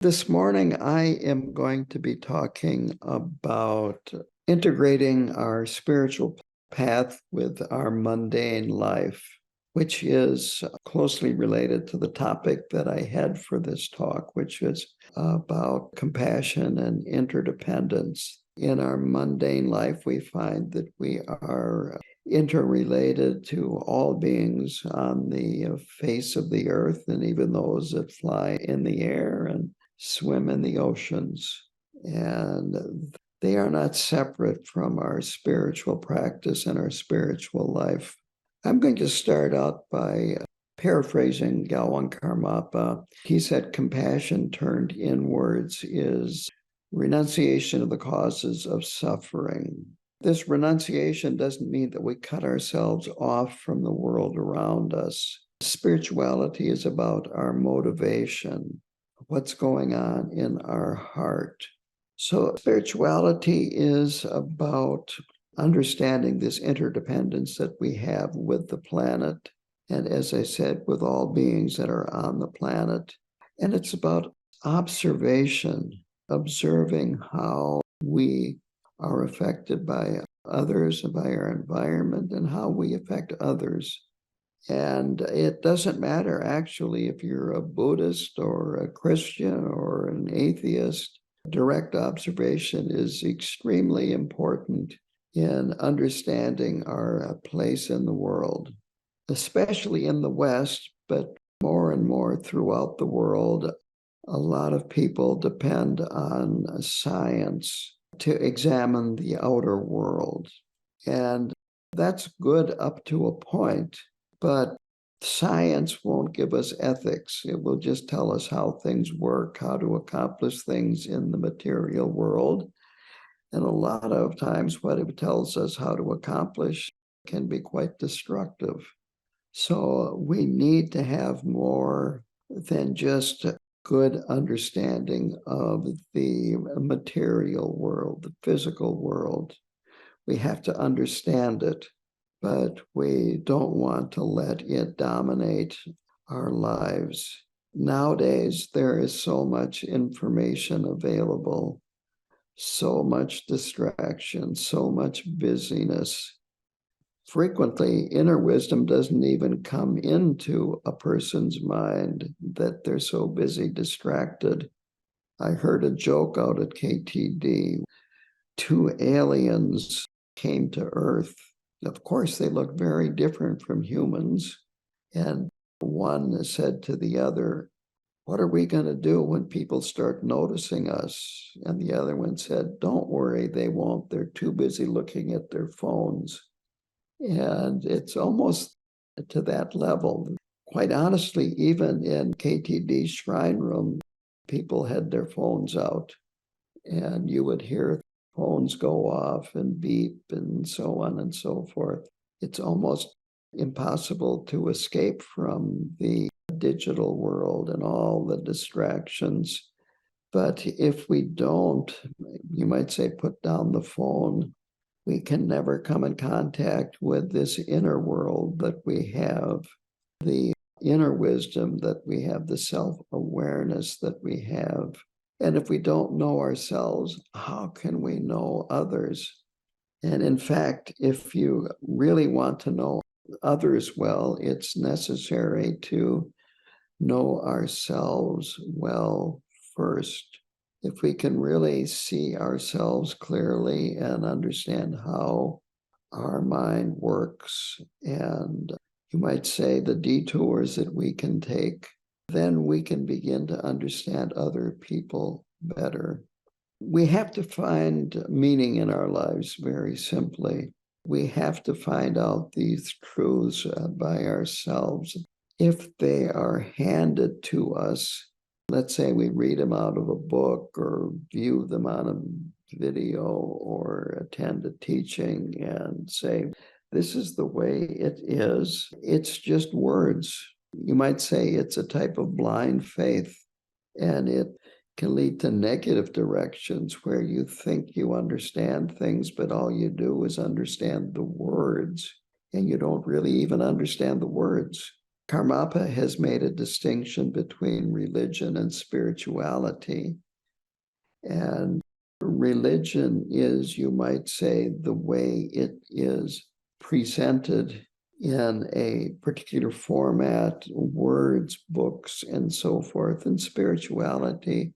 This morning, I am going to be talking about integrating our spiritual path with our mundane life, which is closely related to the topic that I had for this talk, which is about compassion and interdependence. In our mundane life, we find that we are interrelated to all beings on the face of the earth, and even those that fly in the air and swim in the oceans. And they are not separate from our spiritual practice and our spiritual life. I'm going to start out by paraphrasing Galwan Karmapa. He said, compassion turned inwards is renunciation of the causes of suffering. This renunciation doesn't mean that we cut ourselves off from the world around us. Spirituality is about our motivation, what's going on in our heart. So spirituality is about understanding this interdependence that we have with the planet, and as I said, with all beings that are on the planet. And it's about observation, observing how we are affected by others and by our environment and how we affect others. And it doesn't matter, actually, if you're a Buddhist or a Christian or an atheist. Direct observation is extremely important in understanding our place in the world, especially in the West, but more and more throughout the world. A lot of people depend on science to examine the outer world. And that's good up to a point. But science won't give us ethics. It will just tell us how things work, how to accomplish things in the material world. And a lot of times what it tells us how to accomplish can be quite destructive. So we need to have more than just good understanding of the material world, the physical world. We have to understand it, but we don't want to let it dominate our lives. Nowadays, there is so much information available, so much distraction, so much busyness. Frequently, inner wisdom doesn't even come into a person's mind that they're so busy, distracted. I heard a joke out at KTD. Two aliens came to Earth. Of course, they look very different from humans. And one said to the other, "What are we going to do when people start noticing us?" And the other one said, "Don't worry, they won't. They're too busy looking at their phones." And it's almost to that level. Quite honestly, even in KTD shrine room, people had their phones out, and you would hear phones go off and beep and so on and so forth. It's almost impossible to escape from the digital world and all the distractions. But if we don't, you might say, put down the phone, we can never come in contact with this inner world that we have, the inner wisdom that we have, the self-awareness that we have. And if we don't know ourselves, how can we know others? And in fact, if you really want to know others well, it's necessary to know ourselves well first. If we can really see ourselves clearly and understand how our mind works, and you might say the detours that we can take, then we can begin to understand other people better. We have to find meaning in our lives very simply. We have to find out these truths by ourselves. If they are handed to us, let's say we read them out of a book or view them on a video or attend a teaching and say, this is the way it is. It's just words. You might say it's a type of blind faith, and it can lead to negative directions where you think you understand things, but all you do is understand the words, and you don't really even understand the words. Karmapa has made a distinction between religion and spirituality. And religion is, you might say, the way it is presented in a particular format, words, books, and so forth. And spirituality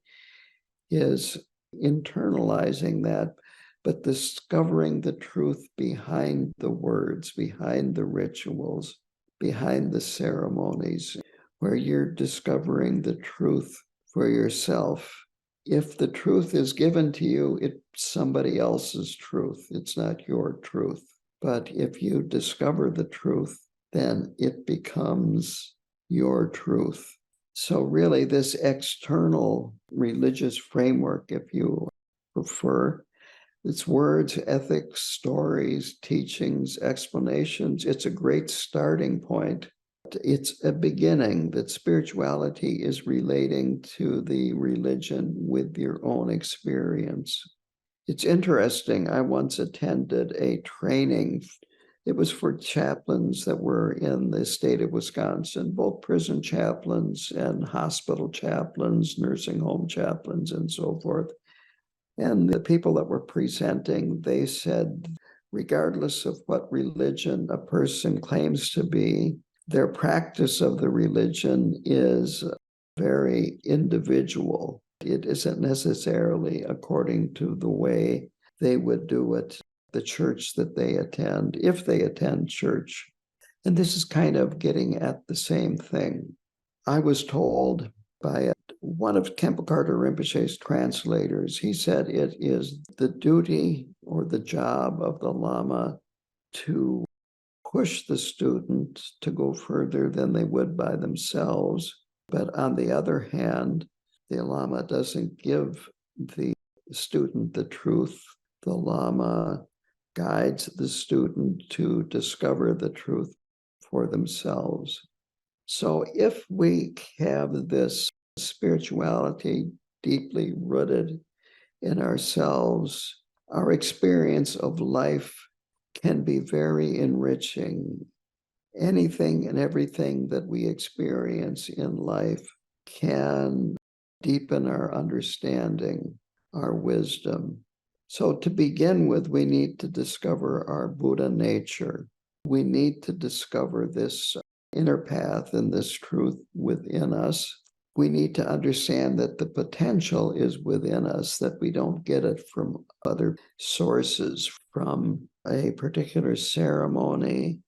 is internalizing that, but discovering the truth behind the words, behind the rituals, behind the ceremonies, where you're discovering the truth for yourself. If the truth is given to you, it's somebody else's truth. It's not your truth. But if you discover the truth, then it becomes your truth. So really, this external religious framework, if you prefer, it's words, ethics, stories, teachings, explanations. It's a great starting point. It's a beginning that spirituality is relating to the religion with your own experience. It's interesting. I once attended a training. It was for chaplains that were in the state of Wisconsin, both prison chaplains and hospital chaplains, nursing home chaplains, and so forth. And the people that were presenting, they said, regardless of what religion a person claims to be, their practice of the religion is very individual. It isn't necessarily according to the way they would do it, the church that they attend, if they attend church. And this is kind of getting at the same thing. I was told by one of Khenpo Karthar Rinpoche's translators, he said it is the duty or the job of the Lama to push the student to go further than they would by themselves. But on the other hand, the Lama doesn't give the student the truth. The Lama guides the student to discover the truth for themselves. So if we have this spirituality deeply rooted in ourselves, our experience of life can be very enriching. Anything and everything that we experience in life can deepen our understanding, our wisdom. So to begin with, we need to discover our Buddha nature. We need to discover this inner path and this truth within us. We need to understand that the potential is within us, that we don't get it from other sources, from a particular ceremony,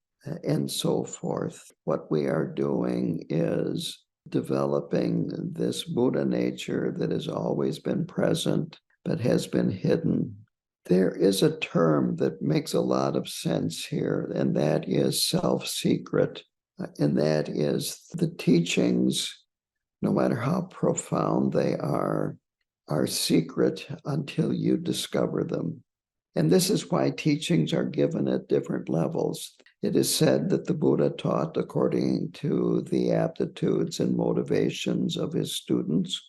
and so forth. What we are doing is developing this Buddha nature that has always been present, but has been hidden. There is a term that makes a lot of sense here, and that is self-secret. And that is the teachings, no matter how profound they are secret until you discover them. And this is why teachings are given at different levels. It is said that the Buddha taught according to the aptitudes and motivations of his students.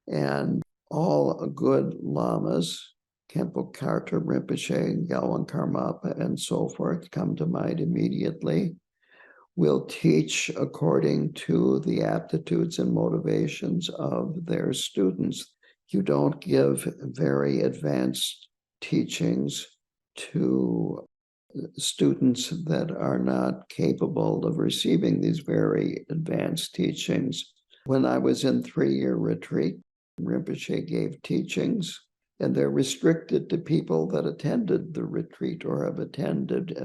And all good lamas, Khenpo Karthar Rinpoche, Gyalwang Karmapa, and so forth, come to mind immediately, will teach according to the aptitudes and motivations of their students. You don't give very advanced teachings to students that are not capable of receiving these very advanced teachings. When I was in 3-year retreat, Rinpoche gave teachings, and they're restricted to people that attended the retreat or have attended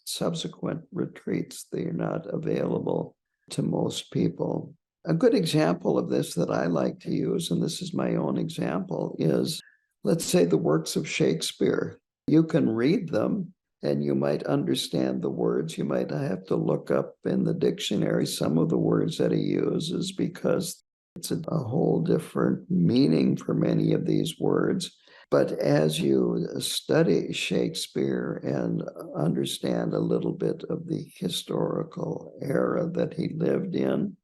subsequent retreats. They are not available to most people. A good example of this that I like to use, and this is my own example, is, let's say, the works of Shakespeare. You can read them and you might understand the words. You might have to look up in the dictionary some of the words that he uses because it's a whole different meaning for many of these words. But as you study Shakespeare and understand a little bit of the historical era that he lived in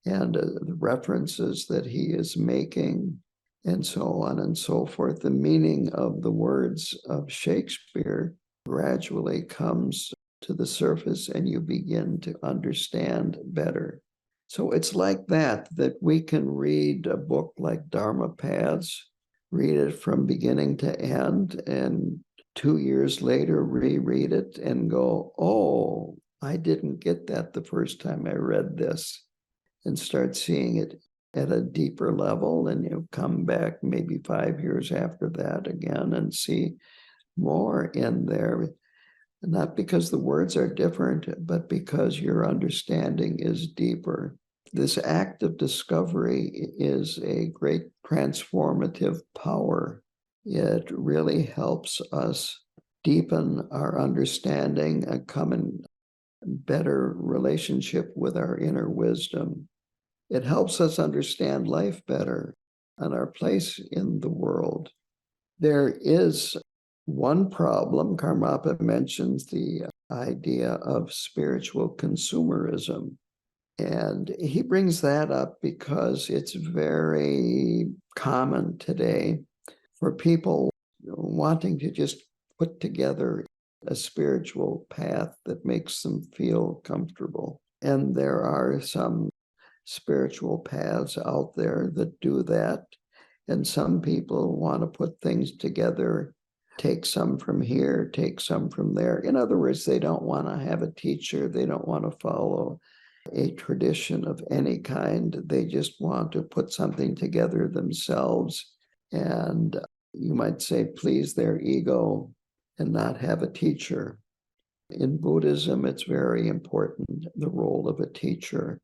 and the references that he is making and so on and so forth, the meaning of the words of Shakespeare gradually comes to the surface and you begin to understand better. So it's like that we can read a book like Dharma Paths, read it from beginning to end, and 2 years later reread it and go, oh, I didn't get that the first time I read this, and start seeing it at a deeper level. And you come back maybe 5 years after that again and see more in there. Not because the words are different, but because your understanding is deeper. This act of discovery is a great transformative power. It really helps us deepen our understanding and come in better relationship with our inner wisdom. It helps us understand life better and our place in the world. There is one problem. Karmapa mentions the idea of spiritual consumerism. And he brings that up because it's very common today for people wanting to just put together a spiritual path that makes them feel comfortable. And there are some spiritual paths out there that do that. And some people want to put things together, take some from here, take some from there. In other words, they don't want to have a teacher. They don't want to follow a tradition of any kind. They just want to put something together themselves and, you might say, please their ego and not have a teacher. In Buddhism, it's very important, the role of a teacher.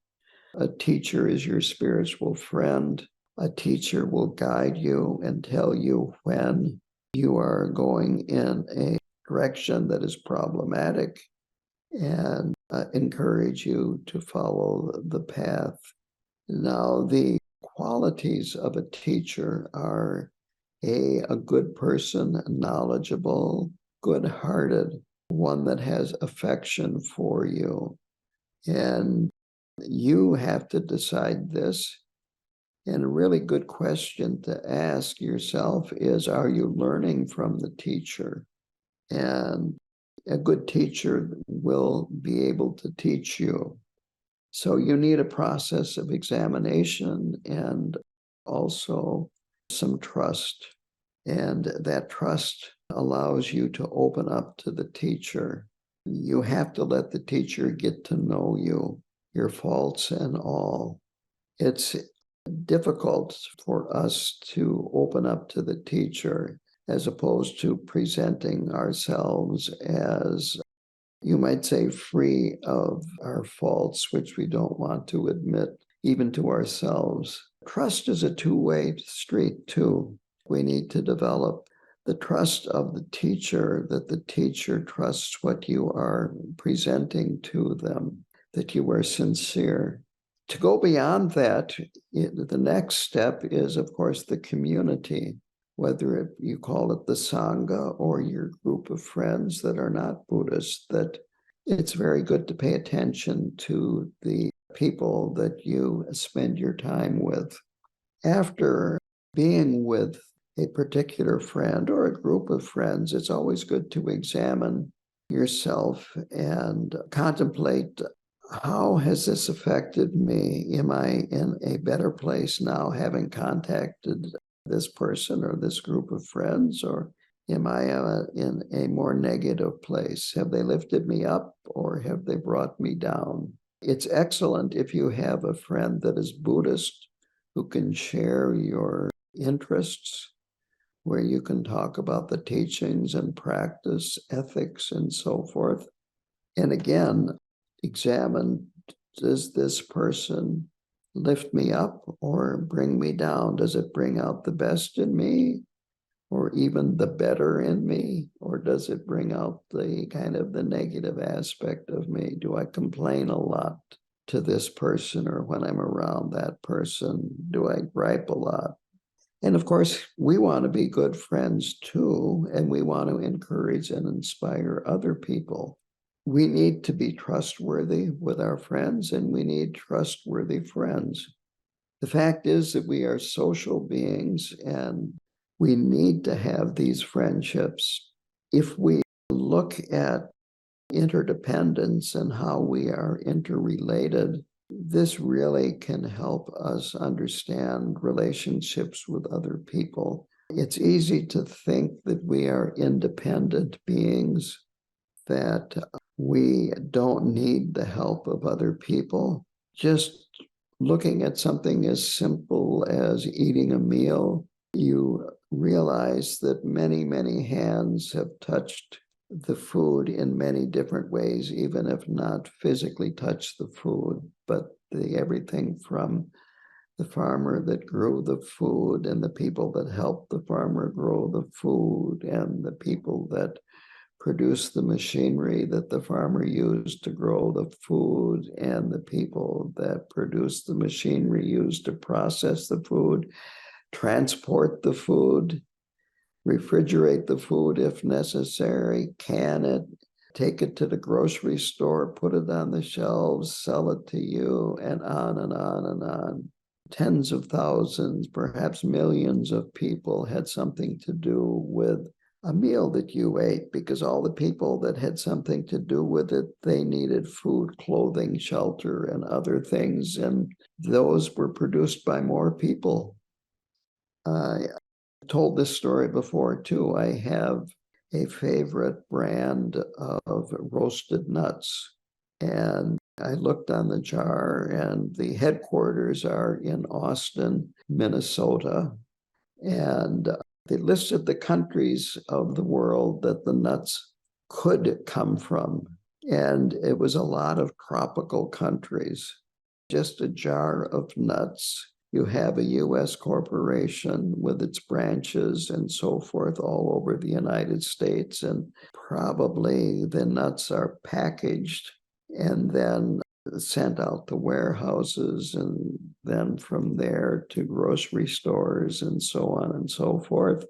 A teacher is your spiritual friend. A teacher will guide you and tell you when you are going in a direction that is problematic and encourage you to follow the path. Now, the qualities of a teacher are a good person, knowledgeable, good-hearted, one that has affection for you. And you have to decide this. And a really good question to ask yourself is, are you learning from the teacher? And a good teacher will be able to teach you. So you need a process of examination and also some trust. And that trust allows you to open up to the teacher. You have to let the teacher get to know you, your faults and all. It's difficult for us to open up to the teacher as opposed to presenting ourselves as, you might say, free of our faults, which we don't want to admit even to ourselves. Trust is a two-way street too. We need to develop the trust of the teacher, that the teacher trusts what you are presenting to them, that you are sincere. To go beyond that, the next step is, of course, the community, whether you call it the Sangha or your group of friends that are not Buddhist, that it's very good to pay attention to the people that you spend your time with. After being with a particular friend or a group of friends, it's always good to examine yourself and contemplate, how has this affected me? Am I in a better place now having contacted this person or this group of friends, or am I in a more negative place? Have they lifted me up or have they brought me down? It's excellent if you have a friend that is Buddhist who can share your interests, where you can talk about the teachings and practice, ethics, and so forth. And again, examine, does this person lift me up or bring me down? Does it bring out the best in me or even the better in me? Or does it bring out the kind of the negative aspect of me? Do I complain a lot to this person, or when I'm around that person, do I gripe a lot? And of course, we want to be good friends too, and we want to encourage and inspire other people. We need to be trustworthy with our friends, and we need trustworthy friends. The fact is that we are social beings, and we need to have these friendships. If we look at interdependence and how we are interrelated, this really can help us understand relationships with other people. It's easy to think that we are independent beings, that we don't need the help of other people. Just looking at something as simple as eating a meal, you realize that many, many hands have touched the food in many different ways, even if not physically touched the food, but everything from the farmer that grew the food and the people that helped the farmer grow the food and the people that produce the machinery that the farmer used to grow the food and the people that produce the machinery used to process the food, transport the food, refrigerate the food if necessary, can it, take it to the grocery store, put it on the shelves, sell it to you, and on and on and on. Tens of thousands, perhaps millions of people had something to do with a meal that you ate, because all the people that had something to do with it, they needed food, clothing, shelter, and other things, and those were produced by more people. I told this story before too. I have a favorite brand of roasted nuts, and I looked on the jar, and the headquarters are in Austin, Minnesota, and they listed the countries of the world that the nuts could come from, and it was a lot of tropical countries. Just a jar of nuts. You have a U.S. corporation with its branches and so forth all over the United States, and probably the nuts are packaged and then sent out to warehouses, and then from there to grocery stores and so on and so forth.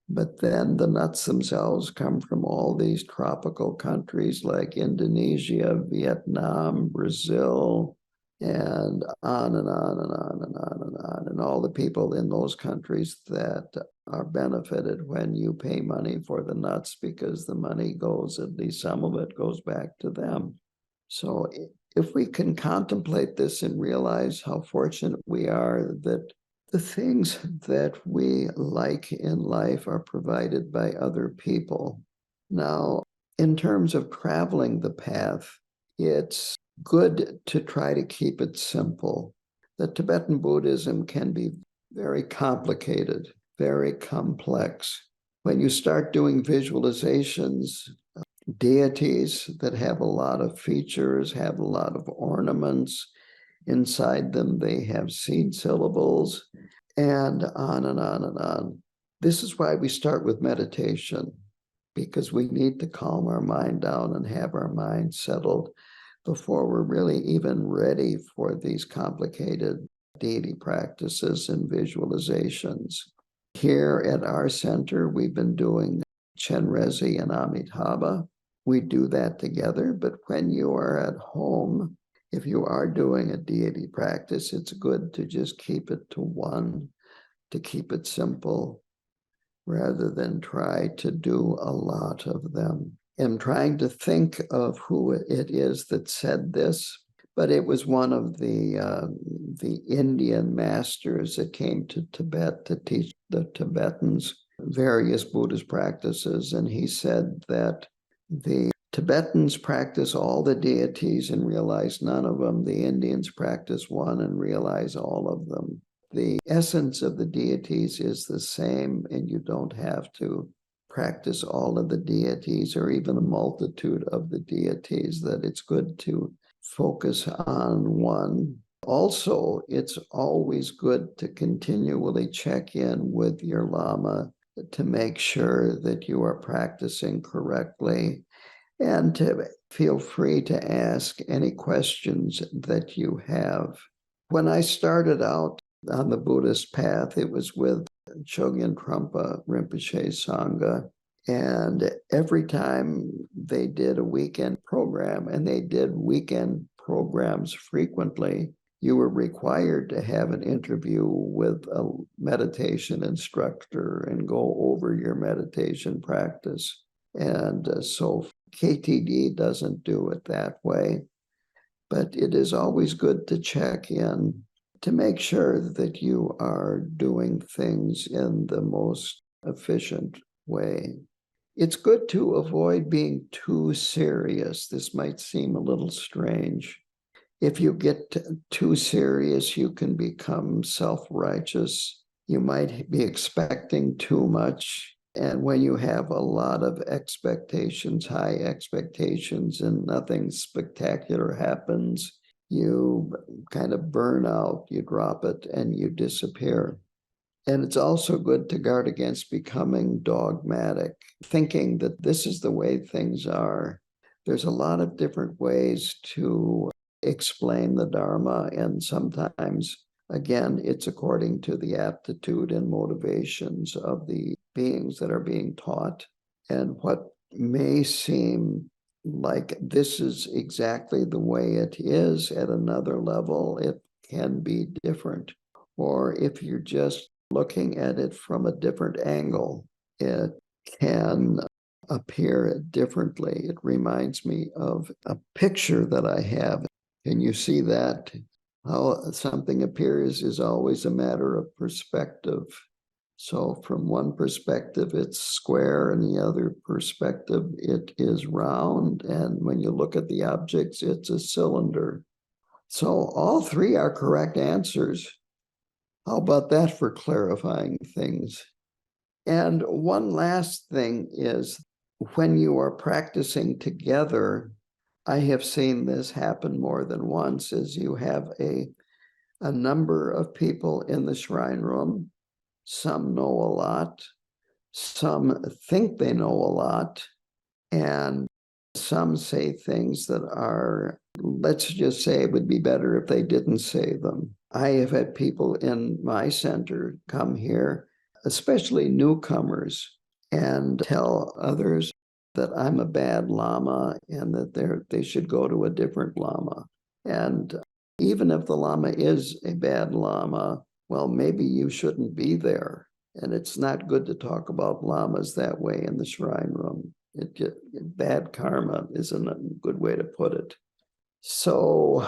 But then the nuts themselves come from all these tropical countries like Indonesia, Vietnam, Brazil, and on and on and on and on and on. And all the people in those countries that are benefited when you pay money for the nuts, because the money goes, at least some of it goes back to them. So if we can contemplate this and realize how fortunate we are that the things that we like in life are provided by other people. Now, in terms of traveling the path, it's good to try to keep it simple. The Tibetan Buddhism can be very complicated, very complex. When you start doing visualizations, deities that have a lot of features, have a lot of ornaments inside them, they have seed syllables, and on and on and on. This is why we start with meditation, because we need to calm our mind down and have our mind settled before we're really even ready for these complicated deity practices and visualizations. Here at our center, we've been doing Chenrezig and Amitabha. We do that together, but when you are at home, if you are doing a deity practice, it's good to just keep it to one, to keep it simple, rather than try to do a lot of them. I'm trying to think of who it is that said this, but it was one of the Indian masters that came to Tibet to teach the Tibetans various Buddhist practices, and he said that the Tibetans practice all the deities and realize none of them. The Indians practice one and realize all of them. The essence of the deities is the same, and you don't have to practice all of the deities or even a multitude of the deities, that it's good to focus on one. Also, it's always good to continually check in with your Lama to make sure that you are practicing correctly, and to feel free to ask any questions that you have. When I started out on the Buddhist path, it was with Chogyam Trungpa Rinpoche's Sangha, and every time they did a weekend program, and they did weekend programs frequently, you were required to have an interview with a meditation instructor and go over your meditation practice. And so KTD doesn't do it that way. But it is always good to check in to make sure that you are doing things in the most efficient way. It's good to avoid being too serious. This might seem a little strange. If you get too serious, you can become self-righteous. You might be expecting too much. And when you have a lot of expectations, high expectations, and nothing spectacular happens, you kind of burn out, you drop it, and you disappear. And it's also good to guard against becoming dogmatic, thinking that this is the way things are. There's a lot of different ways to explain the Dharma, and sometimes, again, it's according to the aptitude and motivations of the beings that are being taught. And what may seem like this is exactly the way it is at another level, it can be different. Or if you're just looking at it from a different angle, it can appear differently. It reminds me of a picture that I have. And you see that how something appears is always a matter of perspective. So from one perspective, it's square, and the other perspective, it is round. And when you look at the objects, it's a cylinder. So all three are correct answers. How about that for clarifying things? And one last thing is when you are practicing together, I have seen this happen more than once, is you have a number of people in the shrine room. Some know a lot, some think they know a lot, and some say things that are, let's just say, it would be better if they didn't say them. I have had people in my center come here, especially newcomers, and tell others that I'm a bad lama and that they should go to a different lama. And even if the lama is a bad lama, well, maybe you shouldn't be there. And it's not good to talk about lamas that way in the shrine room. Bad karma isn't a good way to put it. So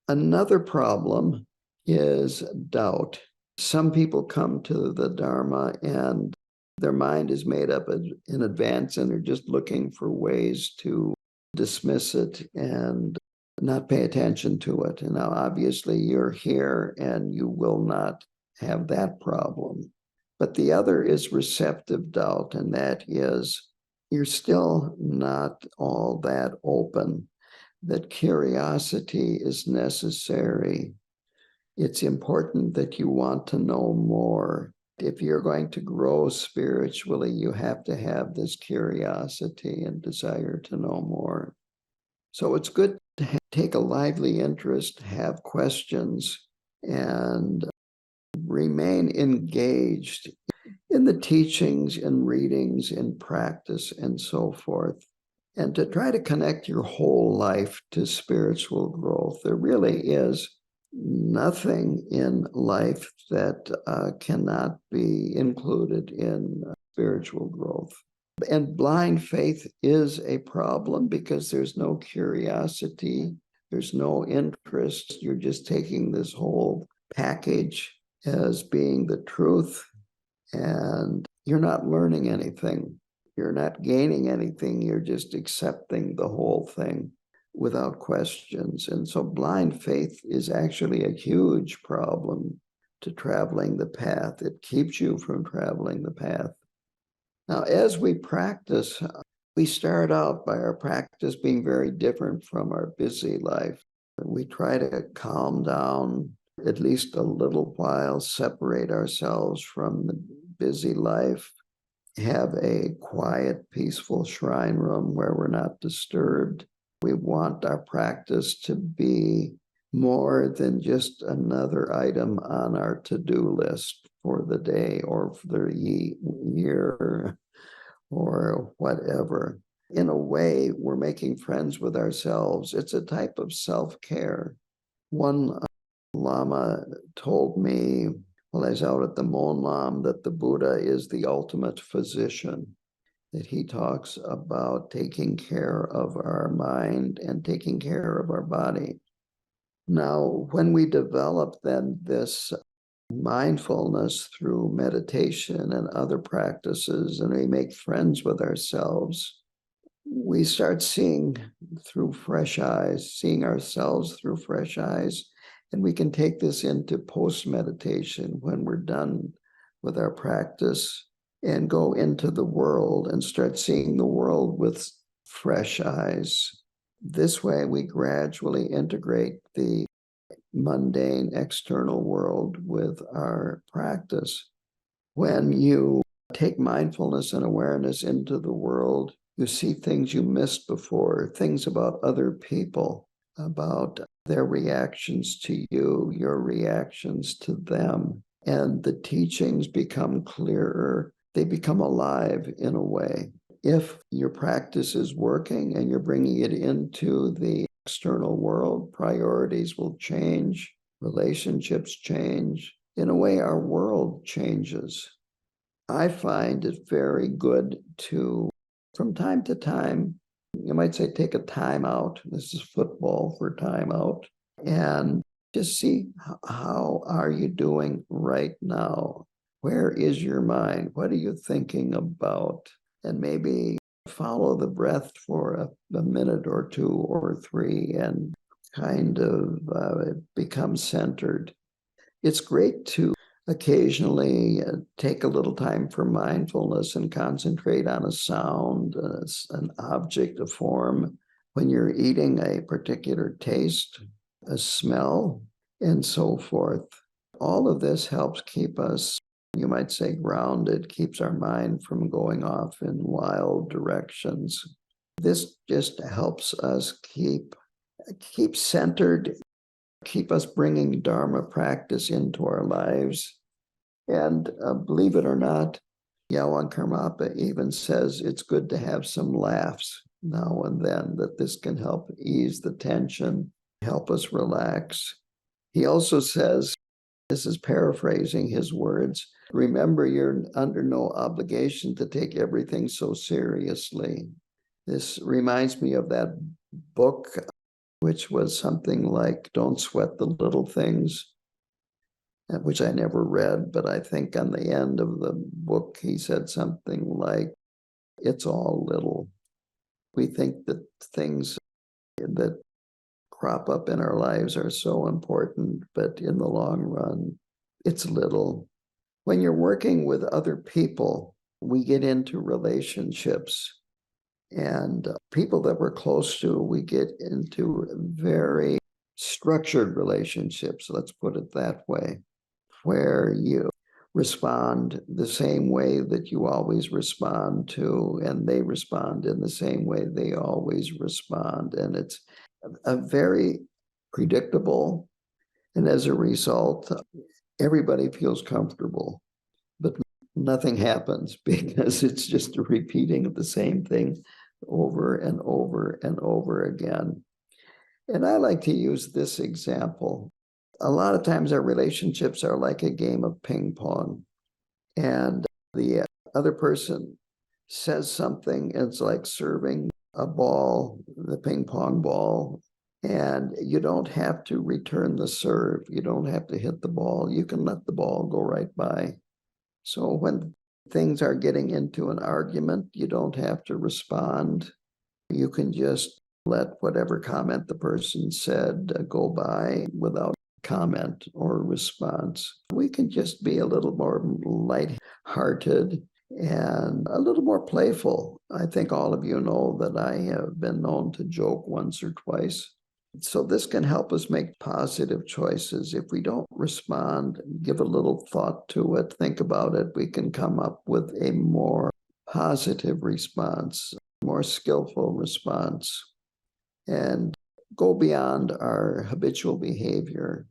another problem is doubt. Some people come to the Dharma and their mind is made up in advance, and they're just looking for ways to dismiss it and not pay attention to it. And now, obviously, you're here and you will not have that problem. But the other is receptive doubt, and that is you're still not all that open, that curiosity is necessary. It's important that you want to know more. If you're going to grow spiritually, you have to have this curiosity and desire to know more. So it's good to take a lively interest, have questions, and remain engaged in the teachings and readings and practice and so forth, and to try to connect your whole life to spiritual growth. There really is nothing in life that cannot be included in spiritual growth. And blind faith is a problem because there's no curiosity, there's no interest. You're just taking this whole package as being the truth, and you're not learning anything. You're not gaining anything. You're just accepting the whole thing without questions. And so blind faith is actually a huge problem to traveling the path. It keeps you from traveling the path. Now, as we practice, we start out by our practice being very different from our busy life. We try to calm down at least a little while, separate ourselves from the busy life, have a quiet, peaceful shrine room where we're not disturbed. We want our practice to be more than just another item on our to-do list for the day or for the year or whatever. In a way, we're making friends with ourselves. It's a type of self-care. One Lama told me while I was out at the Mon Lam that the Buddha is the ultimate physician. that he talks about taking care of our mind and taking care of our body. Now, when we develop then this mindfulness through meditation and other practices, and we make friends with ourselves, we start seeing through fresh eyes, seeing ourselves through fresh eyes. And we can take this into post-meditation when we're done with our practice and go into the world and start seeing the world with fresh eyes. This way, we gradually integrate the mundane external world with our practice. When you take mindfulness and awareness into the world, you see things you missed before, things about other people, about their reactions to you, your reactions to them. And the teachings become clearer. They become alive in a way. If your practice is working and you're bringing it into the external world, priorities will change, relationships change. In a way, our world changes. I find it very good to, from time to time, you might say, take a time out. This is football for time out. And just see, how are you doing right now? Where is your mind? What are you thinking about? And maybe follow the breath for a minute or two or three and kind of become centered. It's great to occasionally take a little time for mindfulness and concentrate on a sound, an object, a form. When you're eating a particular taste, a smell, and so forth. All of this helps keep us, you might say, grounded, keeps our mind from going off in wild directions. This just helps us keep centered, keep us bringing Dharma practice into our lives. And believe it or not, Yawan Karmapa even says it's good to have some laughs now and then, that this can help ease the tension, help us relax. He also says, this is paraphrasing his words, remember you're under no obligation to take everything so seriously. This reminds me of that book, which was something like Don't Sweat the Little Things, which I never read, but I think on the end of the book, he said something like, it's all little. We think that things that crop up in our lives are so important, but in the long run, it's little. When you're working with other people, we get into relationships, and people that we're close to, we get into very structured relationships, let's put it that way, where you respond the same way that you always respond to, and they respond in the same way they always respond. And it's a very predictable, and as a result, everybody feels comfortable, but nothing happens because it's just a repeating of the same thing over and over and over again. And I like to use this example. A lot of times our relationships are like a game of ping pong, and the other person says something, it's like serving a ball, the ping pong ball, and you don't have to return the serve. You don't have to hit the ball. You can let the ball go right by. So when things are getting into an argument, you don't have to respond. You can just let whatever comment the person said go by without comment or response. We can just be a little more light-hearted and a little more playful. I think all of you know that I have been known to joke once or twice. So this can help us make positive choices. If we don't respond, give a little thought to it, think about it, we can come up with a more positive response, more skillful response, and go beyond our habitual behavior